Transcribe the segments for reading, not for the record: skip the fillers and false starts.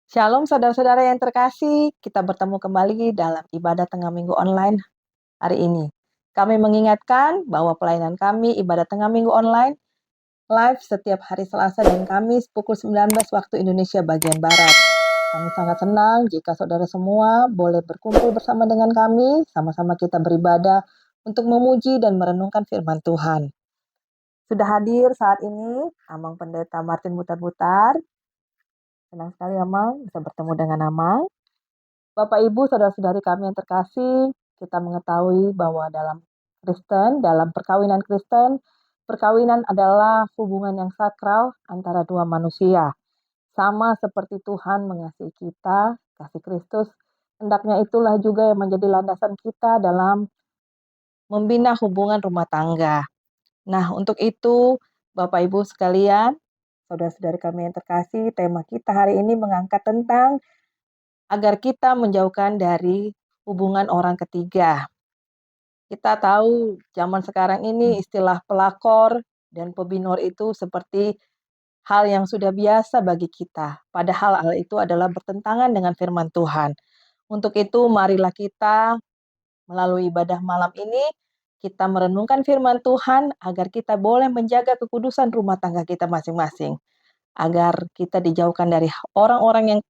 Shalom saudara-saudara yang terkasih, kita bertemu kembali dalam ibadah tengah minggu online hari ini. Kami mengingatkan bahwa pelayanan kami ibadah tengah minggu online live setiap hari Selasa dan Kamis pukul 19 waktu Indonesia bagian Barat. Kami sangat senang jika saudara semua boleh berkumpul bersama dengan kami, sama-sama kita beribadah untuk memuji dan merenungkan firman Tuhan. Sudah hadir saat ini Amang Pendeta Martin Butar-Butar. Senang sekali Amang bisa bertemu dengan Amang. Bapak Ibu, saudara-saudari kami yang terkasih, kita mengetahui bahwa dalam Kristen, dalam perkawinan Kristen, perkawinan adalah hubungan yang sakral antara dua manusia. Sama seperti Tuhan mengasihi kita, kasih Kristus, hendaknya itulah juga yang menjadi landasan kita dalam membina hubungan rumah tangga. Nah, untuk itu, Bapak Ibu sekalian, saudara-saudari kami yang terkasih, tema kita hari ini mengangkat tentang agar kita menjauhkan dari hubungan orang ketiga. Kita tahu zaman sekarang ini istilah pelakor dan pebinor itu seperti hal yang sudah biasa bagi kita. Padahal hal itu adalah bertentangan dengan firman Tuhan. Untuk itu marilah kita melalui ibadah malam ini kita merenungkan firman Tuhan agar kita boleh menjaga kekudusan rumah tangga kita masing-masing. Agar kita dijauhkan dari orang-orang yang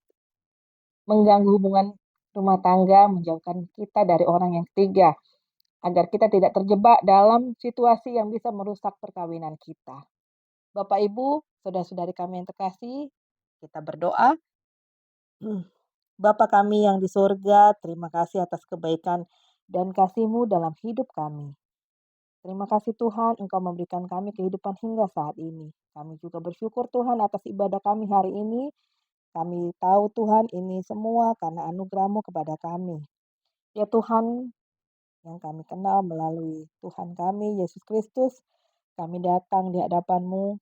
mengganggu hubungan rumah tangga, menjauhkan kita dari orang yang ketiga, agar kita tidak terjebak dalam situasi yang bisa merusak perkawinan kita. Bapak Ibu, saudara-saudari kami yang terkasih, kita berdoa. Bapa kami yang di surga, terima kasih atas kebaikan dan kasih-Mu dalam hidup kami. Terima kasih Tuhan, Engkau memberikan kami kehidupan hingga saat ini. Kami juga bersyukur Tuhan atas ibadah kami hari ini. Kami tahu Tuhan ini semua karena anugerah-Mu kepada kami. Ya Tuhan, yang kami kenal melalui Tuhan kami, Yesus Kristus, kami datang di hadapan-Mu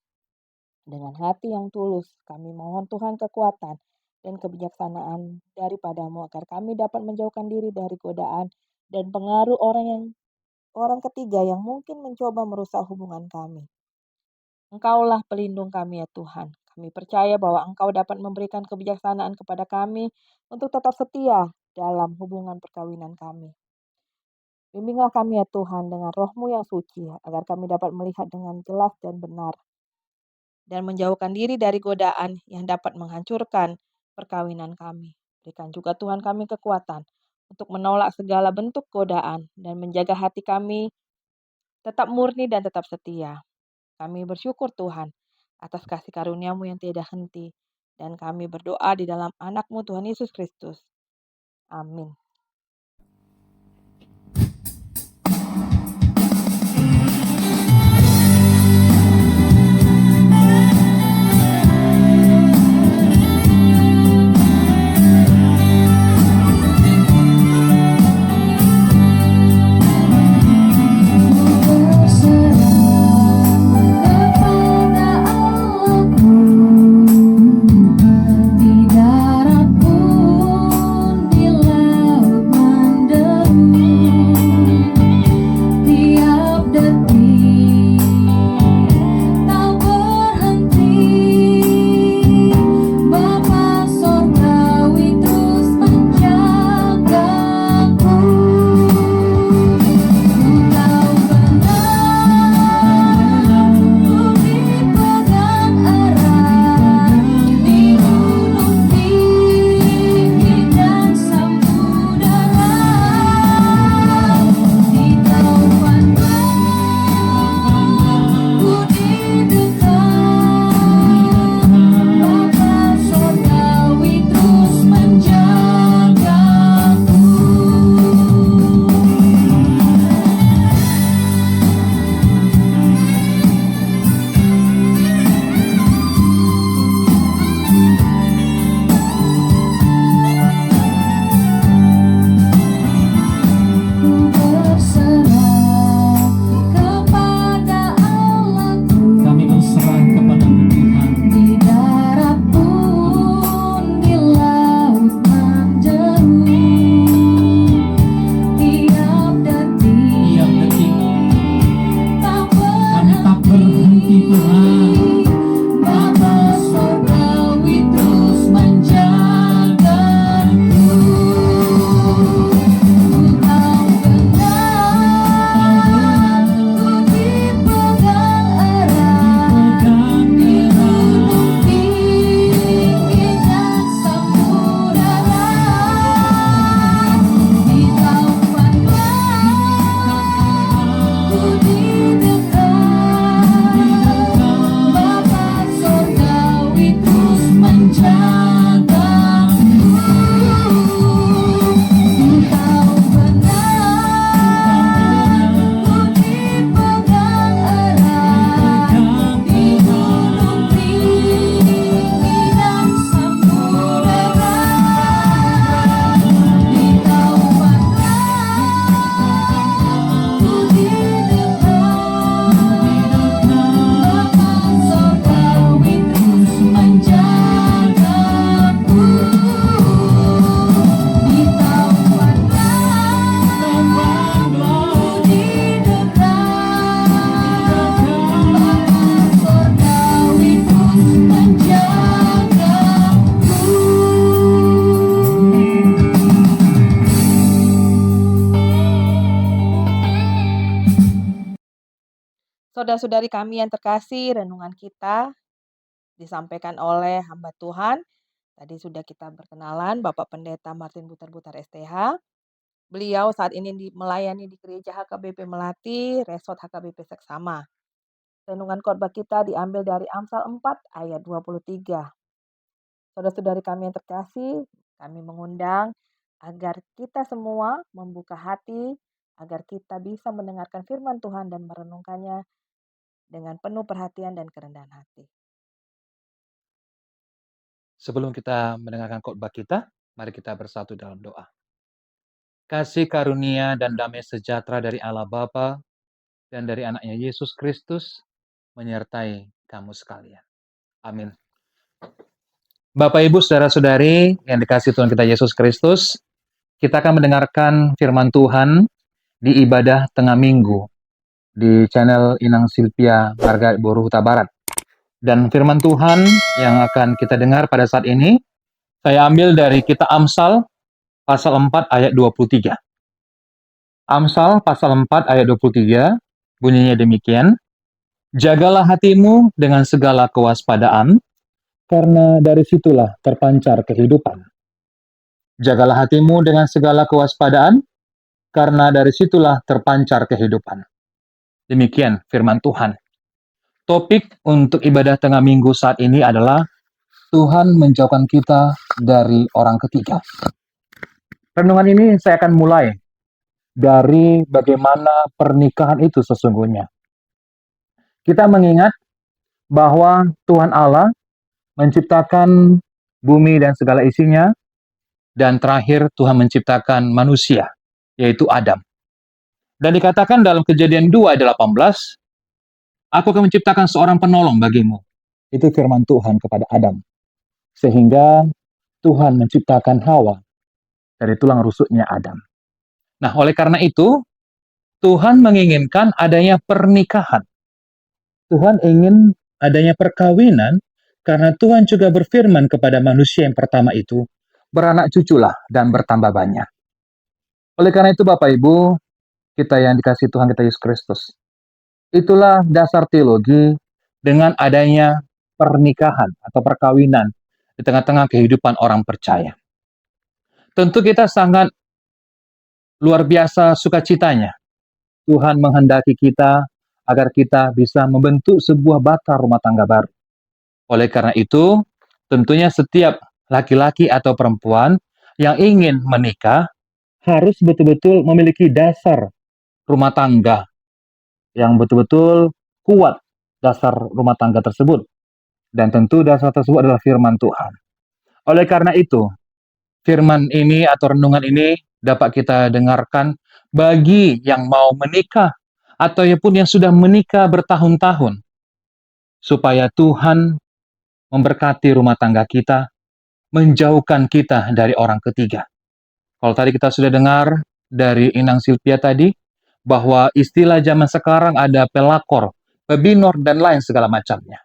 dengan hati yang tulus. Kami mohon Tuhan kekuatan dan kebijaksanaan daripada-Mu agar kami dapat menjauhkan diri dari godaan dan pengaruh orang ketiga yang mungkin mencoba merusak hubungan kami. Engkaulah pelindung kami ya Tuhan. Kami percaya bahwa Engkau dapat memberikan kebijaksanaan kepada kami untuk tetap setia dalam hubungan perkawinan kami. Bimbinglah kami ya Tuhan dengan Roh-Mu yang suci, agar kami dapat melihat dengan jelas dan benar, dan menjauhkan diri dari godaan yang dapat menghancurkan perkawinan kami. Berikan juga Tuhan kami kekuatan untuk menolak segala bentuk godaan dan menjaga hati kami tetap murni dan tetap setia. Kami bersyukur Tuhan atas kasih karunia-Mu yang tiada henti, dan kami berdoa di dalam anak-Mu Tuhan Yesus Kristus. Amin. Di darat pun di laut Saudara-saudari kami yang terkasih, renungan kita disampaikan oleh hamba Tuhan. Tadi sudah kita berkenalan, Bapak Pendeta Martin Butar-Butar STH. Beliau saat ini melayani di Gereja HKBP Melati, Resort HKBP Seksama. Renungan khotbah kita diambil dari Amsal 4 ayat 23. Saudara-saudari kami yang terkasih, kami mengundang agar kita semua membuka hati, agar kita bisa mendengarkan firman Tuhan dan merenungkannya dengan penuh perhatian dan kerendahan hati. Sebelum kita mendengarkan khotbah kita, mari kita bersatu dalam doa. Kasih karunia dan damai sejahtera dari Allah Bapa dan dari anaknya Yesus Kristus menyertai kamu sekalian. Amin. Bapak, Ibu, saudara-saudari yang dikasihi Tuhan kita Yesus Kristus, kita akan mendengarkan firman Tuhan di ibadah tengah minggu di channel Inang Silvia Marga Boru Huta Barat. Dan firman Tuhan yang akan kita dengar pada saat ini, saya ambil dari kitab Amsal pasal 4 ayat 23. Amsal pasal 4 ayat 23 bunyinya demikian, jagalah hatimu dengan segala kewaspadaan, karena dari situlah terpancar kehidupan. Jagalah hatimu dengan segala kewaspadaan, karena dari situlah terpancar kehidupan. Demikian firman Tuhan. Topik untuk ibadah tengah minggu saat ini adalah Tuhan menjauhkan kita dari orang ketiga. Renungan ini saya akan mulai dari bagaimana pernikahan itu sesungguhnya. Kita mengingat bahwa Tuhan Allah menciptakan bumi dan segala isinya, dan terakhir Tuhan menciptakan manusia, yaitu Adam. Dan dikatakan dalam Kejadian 2 ayat 18, aku akan menciptakan seorang penolong bagimu. Itu firman Tuhan kepada Adam. Sehingga Tuhan menciptakan Hawa dari tulang rusuknya Adam. Nah, oleh karena itu, Tuhan menginginkan adanya pernikahan. Tuhan ingin adanya perkawinan karena Tuhan juga berfirman kepada manusia yang pertama itu, beranak cuculah dan bertambah banyak. Oleh karena itu, Bapak Ibu, kita yang dikasihi Tuhan kita Yesus Kristus, itulah dasar teologi dengan adanya pernikahan atau perkawinan di tengah-tengah kehidupan orang percaya. Tentu kita sangat luar biasa sukacitanya. Tuhan menghendaki kita agar kita bisa membentuk sebuah bata rumah tangga baru. Oleh karena itu, tentunya setiap laki-laki atau perempuan yang ingin menikah harus betul-betul memiliki dasar rumah tangga yang betul-betul kuat, dasar rumah tangga tersebut. Dan tentu dasar tersebut adalah firman Tuhan. Oleh karena itu, firman ini atau renungan ini dapat kita dengarkan bagi yang mau menikah ataupun yang sudah menikah bertahun-tahun, supaya Tuhan memberkati rumah tangga kita, menjauhkan kita dari orang ketiga. Kalau tadi kita sudah dengar dari Inang Silvia tadi, bahwa istilah zaman sekarang ada pelakor, pebinor, dan lain segala macamnya.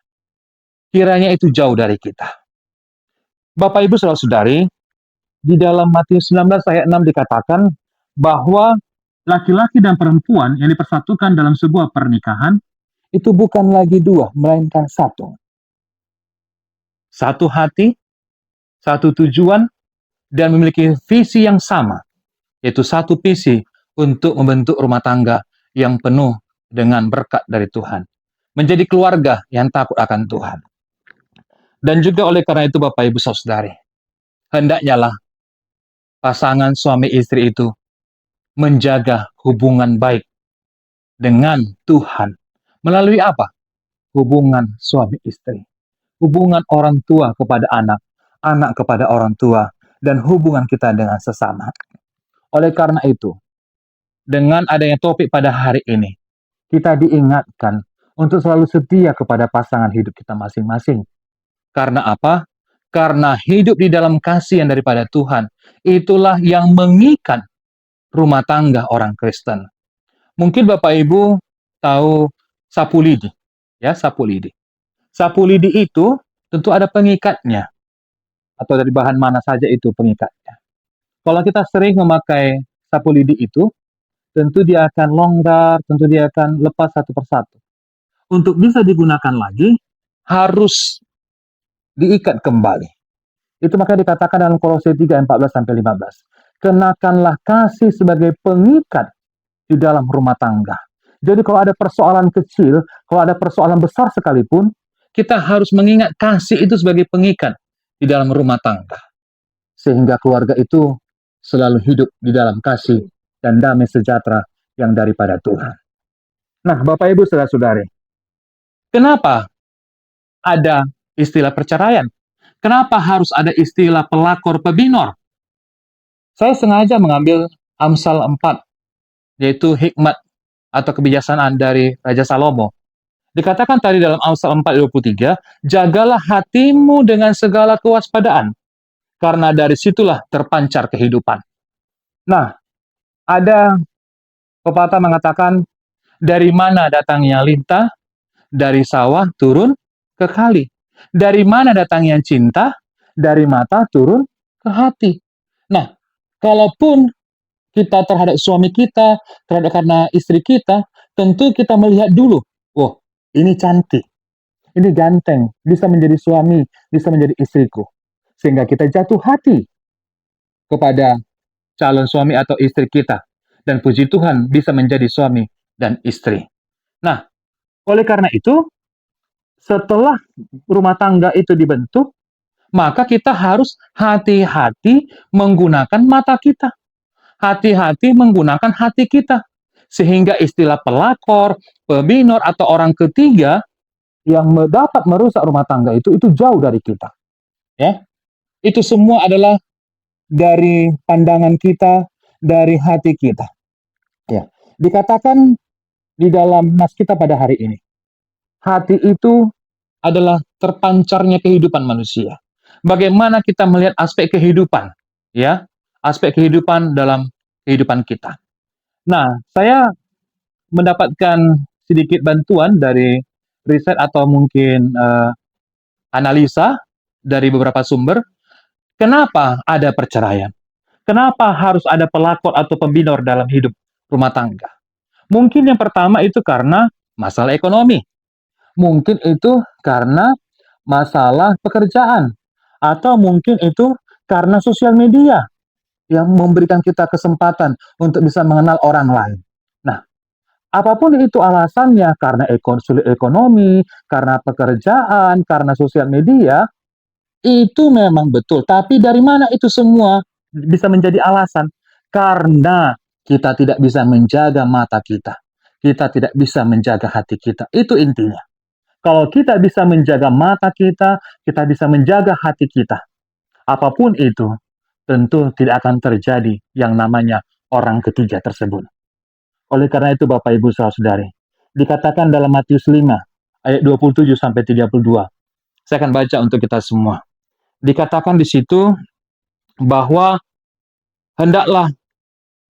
Kiranya itu jauh dari kita. Bapak, Ibu, saudara-saudari, di dalam Matius 19 ayat 6 dikatakan bahwa laki-laki dan perempuan yang dipersatukan dalam sebuah pernikahan itu bukan lagi dua, melainkan satu. Satu hati, satu tujuan, dan memiliki visi yang sama, yaitu satu visi untuk membentuk rumah tangga yang penuh dengan berkat dari Tuhan. Menjadi keluarga yang takut akan Tuhan. Dan juga oleh karena itu Bapak Ibu Saudari, hendaknya lah pasangan suami istri itu menjaga hubungan baik dengan Tuhan. Melalui apa? Hubungan suami istri. Hubungan orang tua kepada anak, anak kepada orang tua, dan hubungan kita dengan sesama. Oleh karena itu, dengan adanya topik pada hari ini, kita diingatkan untuk selalu setia kepada pasangan hidup kita masing-masing. Karena apa? Karena hidup di dalam kasih yang daripada Tuhan, itulah yang mengikat rumah tangga orang Kristen. Mungkin Bapak Ibu tahu sapu lidi. Ya, sapu lidi. Sapu lidi itu tentu ada pengikatnya. Atau dari bahan mana saja itu pengikatnya. Kalau kita sering memakai sapu lidi itu, tentu dia akan longgar, tentu dia akan lepas satu persatu. untuk bisa digunakan lagi harus diikat kembali. Itu makanya dikatakan dalam Kolose 3 ayat 14-15. Kenakanlah kasih sebagai pengikat di dalam rumah tangga. Jadi kalau ada persoalan kecil, kalau ada persoalan besar sekalipun, kita harus mengingat kasih itu sebagai pengikat di dalam rumah tangga. Sehingga keluarga itu selalu hidup di dalam kasih dan damai sejahtera yang daripada Tuhan. Nah, Bapak Ibu saudara-saudari, kenapa ada istilah perceraian? Kenapa harus ada istilah pelakor pebinor? Saya sengaja mengambil Amsal 4, yaitu hikmat atau kebijaksanaan dari Raja Salomo. Dikatakan tadi dalam Amsal 4:23, jagalah hatimu dengan segala kewaspadaan, karena dari situlah terpancar kehidupan. Nah, ada pepatah mengatakan, dari mana datangnya lintah? Dari sawah turun ke kali. Dari mana datangnya cinta? Dari mata turun ke hati. Nah, kalaupun kita terhadap suami kita, terhadap karena istri kita, tentu kita melihat dulu, oh, ini cantik, ini ganteng, bisa menjadi suami, bisa menjadi istriku. Sehingga kita jatuh hati kepada calon suami atau istri kita. Dan puji Tuhan bisa menjadi suami dan istri. Nah, oleh karena itu, setelah rumah tangga itu dibentuk, maka kita harus hati-hati menggunakan mata kita. Hati-hati menggunakan hati kita. Sehingga istilah pelakor, pebinor, atau orang ketiga yang dapat merusak rumah tangga itu jauh dari kita. Ya, itu semua adalah dari pandangan kita, dari hati kita. Ya, dikatakan di dalam nas kita pada hari ini, hati itu adalah terpancarnya kehidupan manusia. Bagaimana kita melihat aspek kehidupan, ya, aspek kehidupan dalam kehidupan kita. Nah, saya mendapatkan sedikit bantuan dari riset atau mungkin analisa dari beberapa sumber. Kenapa ada perceraian? Kenapa harus ada pelakor atau pembinor dalam hidup rumah tangga? Mungkin yang pertama itu karena masalah ekonomi. Mungkin itu karena masalah pekerjaan. Atau mungkin itu karena sosial media yang memberikan kita kesempatan untuk bisa mengenal orang lain. Nah, apapun itu alasannya, karena sulit ekonomi, karena pekerjaan, karena sosial media, itu memang betul. Tapi dari mana itu semua bisa menjadi alasan? Karena kita tidak bisa menjaga mata kita. Kita tidak bisa menjaga hati kita. Itu intinya. Kalau kita bisa menjaga mata kita, kita bisa menjaga hati kita. Apapun itu, tentu tidak akan terjadi yang namanya orang ketiga tersebut. Oleh karena itu, Bapak Ibu Saudara-saudari, dikatakan dalam Matius 5 ayat 27 sampai 32. Saya akan baca untuk kita semua. Dikatakan di situ bahwa hendaklah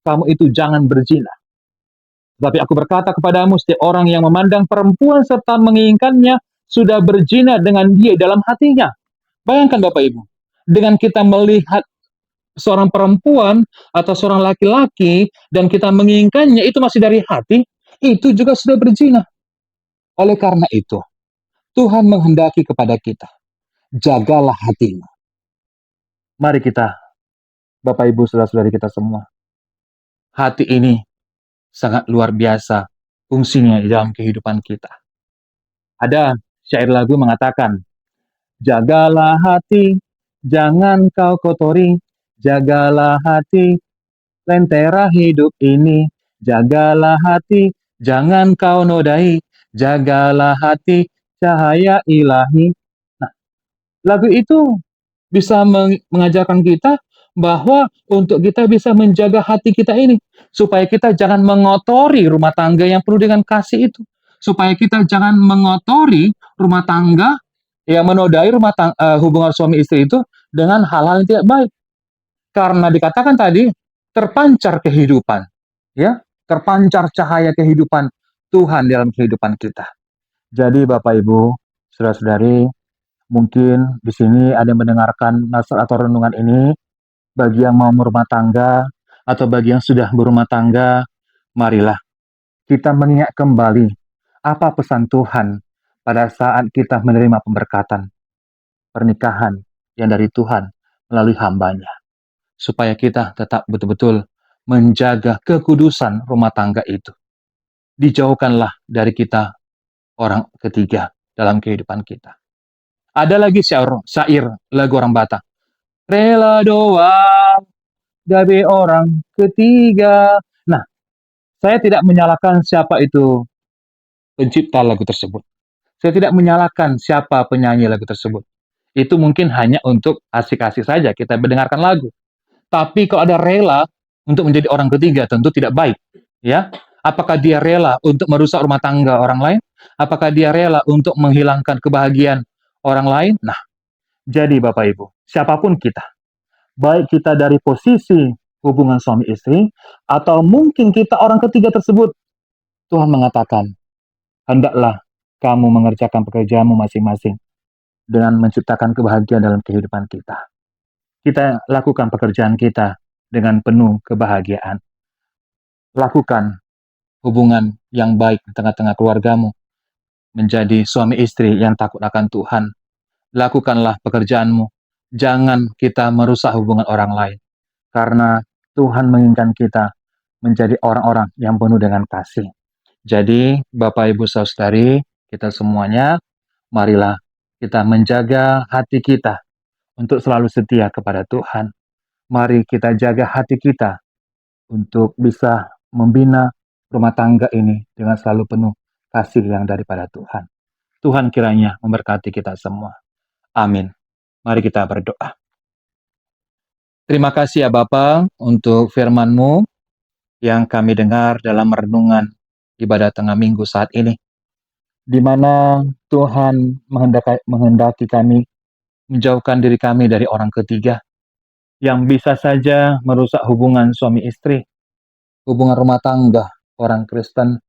kamu itu jangan berzina. Tapi aku berkata kepadamu, setiap orang yang memandang perempuan serta menginginkannya sudah berzina dengan dia dalam hatinya. Bayangkan Bapak Ibu, dengan kita melihat seorang perempuan atau seorang laki-laki dan kita menginginkannya, itu masih dari hati, itu juga sudah berzina. Oleh karena itu, Tuhan menghendaki kepada kita, jagalah hatimu. Mari kita, Bapak Ibu saudara-saudari kita semua, hati ini sangat luar biasa fungsinya di dalam kehidupan kita. Ada syair lagu mengatakan, jagalah hati, jangan kau kotori, jagalah hati, lentera hidup ini, jagalah hati, jangan kau nodai, jagalah hati, cahaya ilahi. Nah, lagu itu bisa mengajarkan kita bahwa untuk kita bisa menjaga hati kita ini, supaya kita jangan mengotori rumah tangga yang penuh dengan kasih itu, supaya kita jangan mengotori rumah tangga yang menodai hubungan suami istri itu dengan hal-hal yang tidak baik. Karena dikatakan tadi terpancar kehidupan, ya, terpancar cahaya kehidupan Tuhan dalam kehidupan kita. Jadi Bapak Ibu, saudara-saudari, mungkin di sini ada yang mendengarkan nasihat atau renungan ini, bagi yang mau berumah tangga atau bagi yang sudah berumah tangga, marilah kita mengingat kembali Apa pesan Tuhan pada saat kita menerima pemberkatan pernikahan yang dari Tuhan melalui hambanya, supaya kita tetap betul-betul menjaga kekudusan rumah tangga itu. Dijauhkanlah dari kita orang ketiga dalam kehidupan kita. Ada lagi syair lagu orang Batak. Rela doa dari orang ketiga. Nah, saya tidak menyalahkan siapa itu pencipta lagu tersebut. Saya tidak menyalahkan siapa penyanyi lagu tersebut. Itu mungkin hanya untuk asik-asik saja kita mendengarkan lagu. Tapi kalau ada rela untuk menjadi orang ketiga, tentu tidak baik. Ya, apakah dia rela untuk merusak rumah tangga orang lain? Apakah dia rela untuk menghilangkan kebahagiaan orang lain? Nah, jadi Bapak Ibu, siapapun kita, baik kita dari posisi hubungan suami istri, atau mungkin kita orang ketiga tersebut, Tuhan mengatakan, hendaklah kamu mengerjakan pekerjaanmu masing-masing dengan menciptakan kebahagiaan dalam kehidupan kita. Kita lakukan pekerjaan kita dengan penuh kebahagiaan. Lakukan hubungan yang baik di tengah-tengah keluargamu, menjadi suami istri yang takut akan Tuhan. Lakukanlah pekerjaanmu. Jangan kita merusak hubungan orang lain. Karena Tuhan menginginkan kita menjadi orang-orang yang penuh dengan kasih. Jadi, Bapak Ibu Saudari, kita semuanya, marilah kita menjaga hati kita untuk selalu setia kepada Tuhan. Mari kita jaga hati kita untuk bisa membina rumah tangga ini dengan selalu penuh kasih yang daripada Tuhan. Tuhan kiranya memberkati kita semua. Amin. Mari kita berdoa. Terima kasih ya Bapa untuk firman-Mu yang kami dengar dalam renungan ibadah tengah minggu saat ini, di mana Tuhan menghendaki kami menjauhkan diri kami dari orang ketiga yang bisa saja merusak hubungan suami istri, hubungan rumah tangga orang Kristen.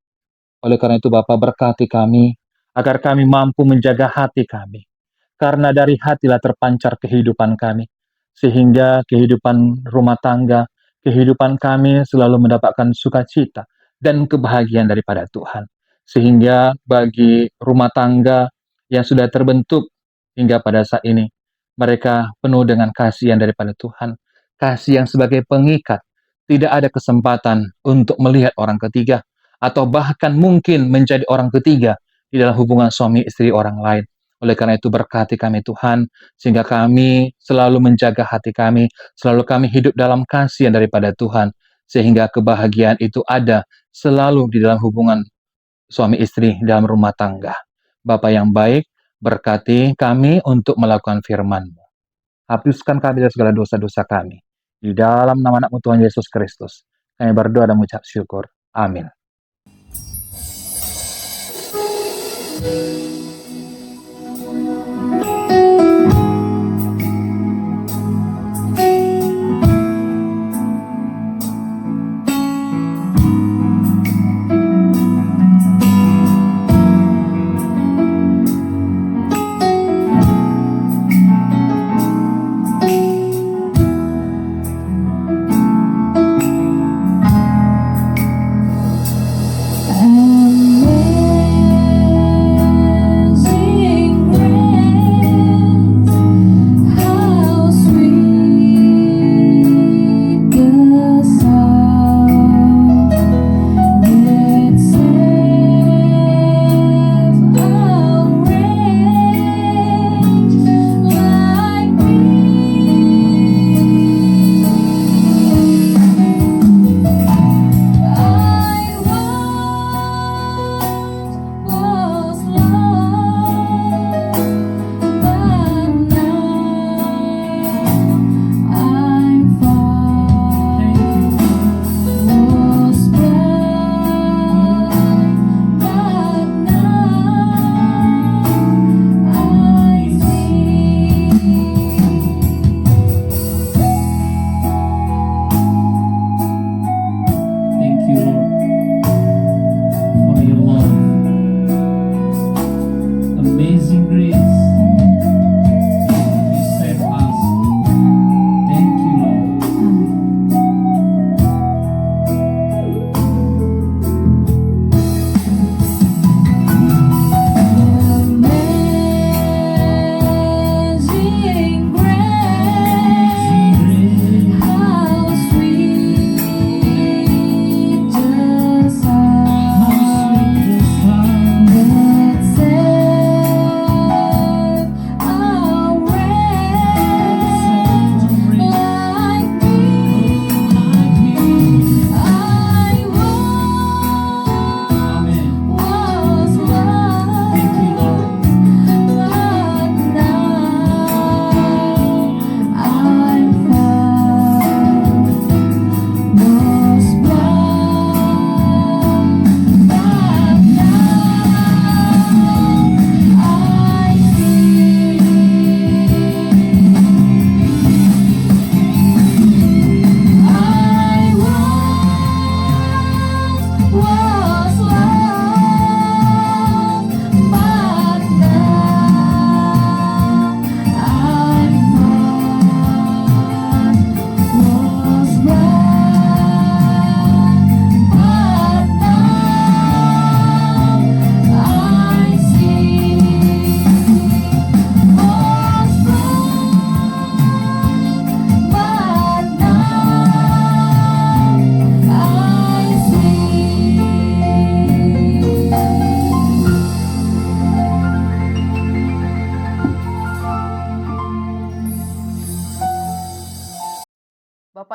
Oleh karena itu Bapa berkati kami agar kami mampu menjaga hati kami, karena dari hatilah terpancar kehidupan kami, sehingga kehidupan rumah tangga, kehidupan kami selalu mendapatkan sukacita dan kebahagiaan daripada Tuhan. Sehingga bagi rumah tangga yang sudah terbentuk hingga pada saat ini, mereka penuh dengan kasih yang daripada Tuhan, kasih yang sebagai pengikat, tidak ada kesempatan untuk melihat orang ketiga, atau bahkan mungkin menjadi orang ketiga di dalam hubungan suami istri orang lain. Oleh karena itu berkati kami Tuhan, sehingga kami selalu menjaga hati kami, selalu kami hidup dalam kasih yang daripada Tuhan, sehingga kebahagiaan itu ada selalu di dalam hubungan suami istri dalam rumah tangga. Bapa yang baik, berkati kami untuk melakukan firman-Mu. Hapuskan kami dari segala dosa-dosa kami. Di dalam nama anak-Mu Tuhan Yesus Kristus, kami berdoa dan mengucap syukur. Amin.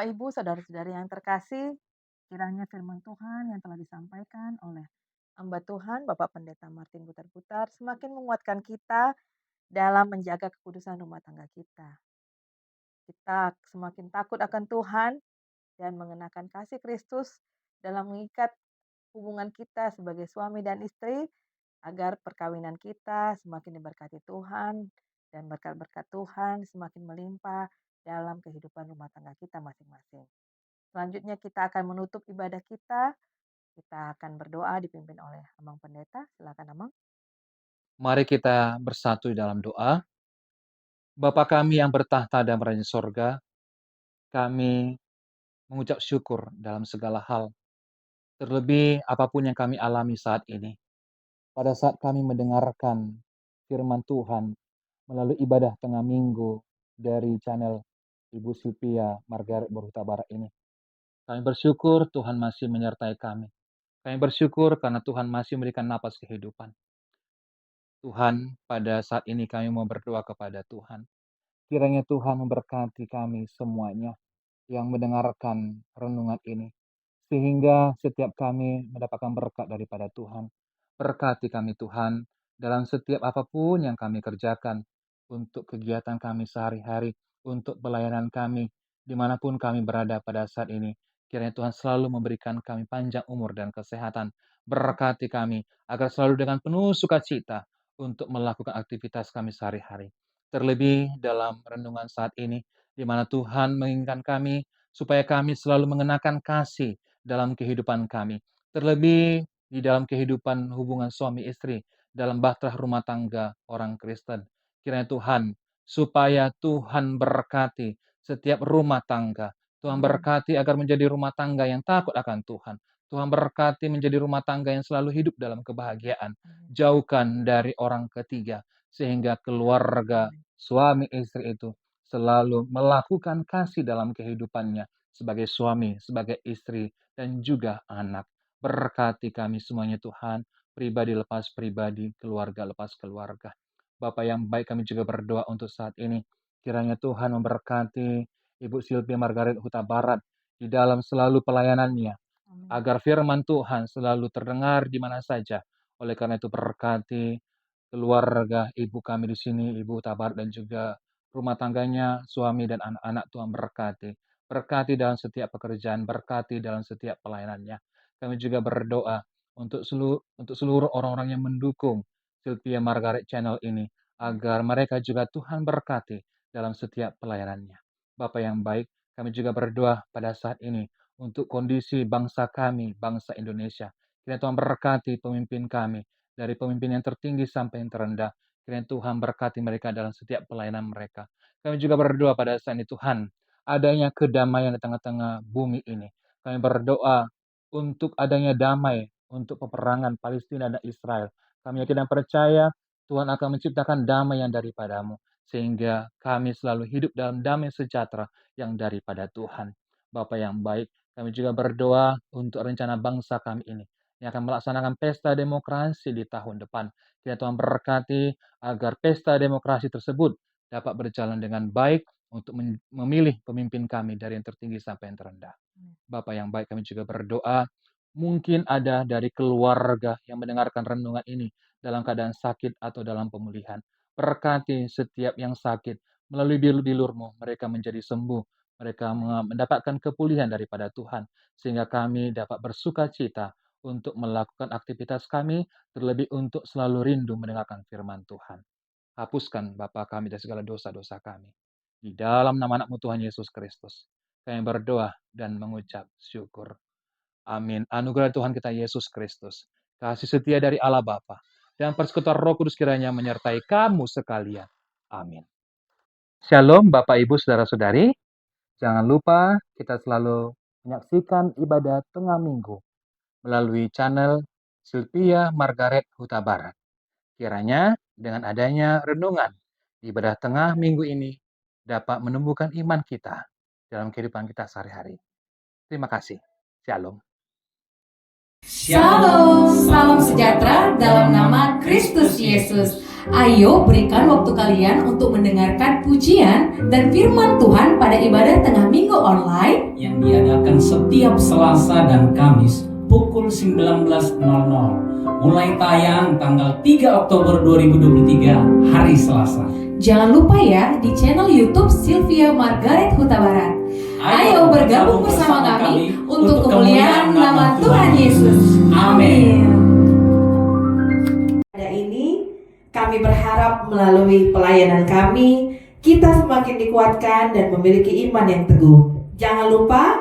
Bapak, Ibu, saudara-saudari yang terkasih, kiranya firman Tuhan yang telah disampaikan oleh hamba Tuhan, Bapak Pendeta Martin Butar-Butar, semakin menguatkan kita dalam menjaga kekudusan rumah tangga kita. Kita semakin takut akan Tuhan dan mengenakan kasih Kristus dalam mengikat hubungan kita sebagai suami dan istri, agar perkawinan kita semakin diberkati Tuhan dan berkat-berkat Tuhan semakin melimpah dalam kehidupan rumah tangga kita masing-masing. Selanjutnya kita akan menutup ibadah kita. Kita akan berdoa dipimpin oleh Abang Pendeta. Silakan Abang. Mari kita bersatu dalam doa. Bapa kami yang bertahta dan berada di sorga, kami mengucap syukur dalam segala hal. Terlebih apapun yang kami alami saat ini. Pada saat kami mendengarkan firman Tuhan melalui ibadah tengah minggu dari channel Ibu Silvia Margaret Berhuta Barat ini. Kami bersyukur Tuhan masih menyertai kami. Kami bersyukur karena Tuhan masih memberikan napas kehidupan. Tuhan, pada saat ini kami mau berdoa kepada Tuhan. Kiranya Tuhan memberkati kami semuanya yang mendengarkan renungan ini. Sehingga setiap kami mendapatkan berkat daripada Tuhan. Berkati kami Tuhan dalam setiap apapun yang kami kerjakan. Untuk kegiatan kami sehari-hari. Untuk pelayanan kami dimanapun kami berada pada saat ini. Kiranya Tuhan selalu memberikan kami panjang umur dan kesehatan. Berkati kami agar selalu dengan penuh sukacita untuk melakukan aktivitas kami sehari-hari. Terlebih dalam renungan saat ini, di mana Tuhan menginginkan kami supaya kami selalu mengenakan kasih dalam kehidupan kami. Terlebih di dalam kehidupan hubungan suami istri, dalam bahtera rumah tangga orang Kristen. Kiranya Tuhan, supaya Tuhan berkati setiap rumah tangga. Tuhan berkati agar menjadi rumah tangga yang takut akan Tuhan. Tuhan berkati menjadi rumah tangga yang selalu hidup dalam kebahagiaan. Jauhkan dari orang ketiga. Sehingga keluarga suami istri itu selalu melakukan kasih dalam kehidupannya sebagai suami, sebagai istri, dan juga anak. Berkati kami semuanya Tuhan, pribadi lepas pribadi, keluarga lepas keluarga. Bapak yang baik, kami juga berdoa untuk saat ini. Kiranya Tuhan memberkati Ibu Silvia Margaret Huta Barat di dalam selalu pelayanannya, agar firman Tuhan selalu terdengar di mana saja. Oleh karena itu berkati keluarga ibu kami di sini, Ibu Huta Barat, dan juga rumah tangganya, suami dan anak-anak. Tuhan berkati. Berkati dalam setiap pekerjaan, berkati dalam setiap pelayanannya. Kami juga berdoa untuk seluruh orang-orang yang mendukung Silvia Margaret Channel ini, agar mereka juga Tuhan berkati dalam setiap pelayanannya. Bapak yang baik, kami juga berdoa pada saat ini untuk kondisi bangsa kami, bangsa Indonesia. Kiranya Tuhan berkati pemimpin kami, dari pemimpin yang tertinggi sampai yang terendah. Kiranya Tuhan berkati mereka dalam setiap pelayanan mereka. Kami juga berdoa pada saat ini Tuhan, adanya kedamaian di tengah-tengah bumi ini. Kami berdoa untuk adanya damai, untuk peperangan Palestina dan Israel. Kami yakin dan percaya Tuhan akan menciptakan damai yang daripadamu, sehingga kami selalu hidup dalam damai sejahtera yang daripada Tuhan. Bapa yang baik, kami juga berdoa untuk rencana bangsa kami ini, yang akan melaksanakan pesta demokrasi di tahun depan. Kiranya Tuhan berkati agar pesta demokrasi tersebut dapat berjalan dengan baik untuk memilih pemimpin kami dari yang tertinggi sampai yang terendah. Bapak yang baik, kami juga berdoa, mungkin ada dari keluarga yang mendengarkan renungan ini dalam keadaan sakit atau dalam pemulihan. Berkati setiap yang sakit, melalui bilur-bilur-Mu, mereka menjadi sembuh, mereka mendapatkan kepulihan daripada Tuhan, sehingga kami dapat bersuka cita untuk melakukan aktivitas kami, terlebih untuk selalu rindu mendengarkan firman Tuhan. Hapuskan Bapa kami dari segala dosa-dosa kami. Di dalam nama anak-Mu Tuhan Yesus Kristus, kami berdoa dan mengucap syukur. Amin. Anugerah Tuhan kita Yesus Kristus, kasih setia dari Allah Bapa, dan persekutuan Roh Kudus kiranya menyertai kamu sekalian. Amin. Shalom Bapak Ibu Saudara-saudari. Jangan lupa kita selalu menyaksikan ibadah tengah minggu melalui channel Silvia Margaret Huta Barat. Kiranya dengan adanya renungan ibadah tengah minggu ini dapat menumbuhkan iman kita dalam kehidupan kita sehari-hari. Terima kasih. Shalom. Shalom, salam sejahtera dalam nama Kristus Yesus. Ayo berikan waktu kalian untuk mendengarkan pujian dan firman Tuhan pada ibadah tengah minggu online yang diadakan setiap Selasa dan Kamis pukul 19.00. Mulai tayang tanggal 3 Oktober 2023 hari Selasa. Jangan lupa ya di channel YouTube Sylvia Margaret Huta Barat. Ayo bergabung bersama kami untuk kemuliaan nama Tuhan Yesus. Amin. Pada ini kami berharap melalui pelayanan kami kita semakin dikuatkan dan memiliki iman yang teguh. Jangan lupa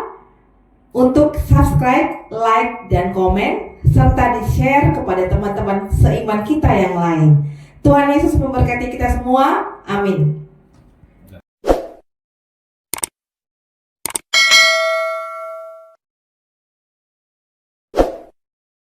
untuk subscribe, like, dan komen serta di-share kepada teman-teman seiman kita yang lain. Tuhan Yesus memberkati kita semua. Amin.